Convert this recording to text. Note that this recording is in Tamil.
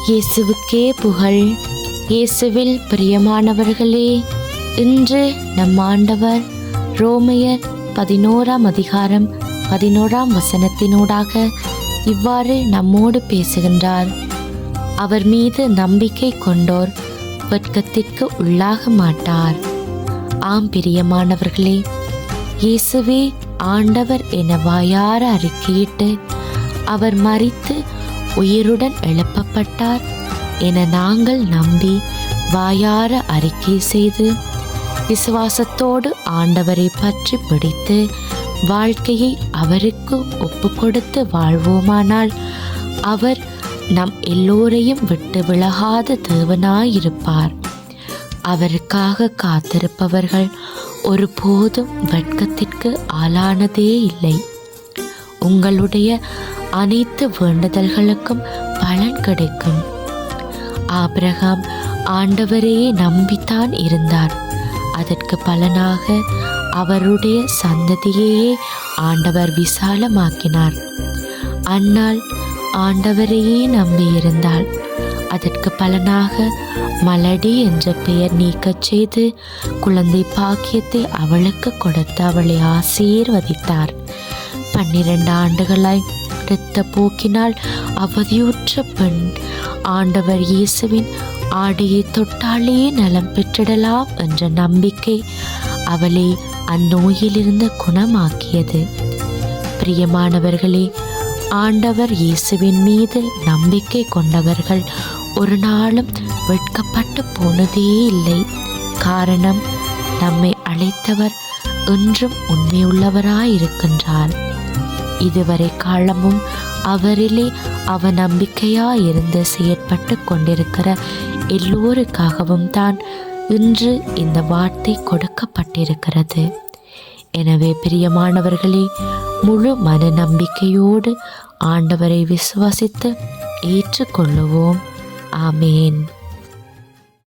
இயேசுவுக்கே புகழ். இயேசுவில் பிரியமானவர்களே, இன்று நம் ஆண்டவர் ரோமையர் 11ஆம் அதிகாரம் 11ஆம் வசனத்தினூடாக இவ்வாறு நம்மோடு பேசுகின்றார். அவர் மீது நம்பிக்கை கொண்டோர் வெட்கத்திற்கு உள்ளாக மாட்டார். ஆம் பிரியமானவர்களே, இயேசுவே ஆண்டவர் என வாயார அறிக்கையிட்டு அவர் மரித்து உயிருடன் எழுப்பப்பட்டார் என நாங்கள் நம்பி வாயார அறிக்கை செய்து விசுவாசத்தோடு ஆண்டவரை பற்றி பிடித்து வாழ்க்கையை அவருக்கு ஒப்பு கொடுத்து வாழ்வோமானால் அவர் நம் எல்லோரையும் விட்டு விலகாத தேவனாயிருப்பார். அவருக்காக காத்திருப்பவர்கள் ஒருபோதும் வெட்கத்திற்கு ஆளானதே இல்லை. உங்களுடைய அனைத்து வேண்டுதல்களுக்கும் பலன் கிடைக்கும். ஆபிரகாம் ஆண்டவரையே நம்பித்தான் இருந்தார். அதற்கு பலனாக அவருடைய சந்ததியையே ஆண்டவர் விசாலமாக்கினார். அன்னாள் ஆண்டவரையே நம்பியிருந்தாள். அதற்கு பலனாக மலடி என்ற பெயர் நீக்கச் செய்து குழந்தை பாக்கியத்தை அவளுக்கு கொடுத்து அவளை ஆசீர்வதித்தார். 12 ஆண்டுகளாய் இரத்த போக்கினால் அவதியுற்ற பெண் ஆண்டவர் இயேசுவின் ஆடையை தொட்டாலே நலம் பெற்றிடலாம் என்ற நம்பிக்கை அவளை அந்நோயிலிருந்து குணமாக்கியது. பிரியமானவர்களே, ஆண்டவர் இயேசுவின் மீது நம்பிக்கை கொண்டவர்கள் ஒரு நாளும் வெட்கப்பட்டு போனதே இல்லை. காரணம், நம்மை அழைத்தவர் என்றும் உண்மையுள்ளவராயிருக்கின்றார். இதுவரை காலமும் அவரிலே அவநம்பிக்கையாயிருந்து செயற்பட்டு கொண்டிருக்கிற எல்லோருக்காகவும் தான் இன்று இந்த வார்த்தை கொடுக்கப்பட்டிருக்கிறது. எனவே பிரியமானவர்களே, முழு மன நம்பிக்கையோடு ஆண்டவரை விசுவாசித்து ஏற்றுக்கொள்ளுவோம். ஆமேன்.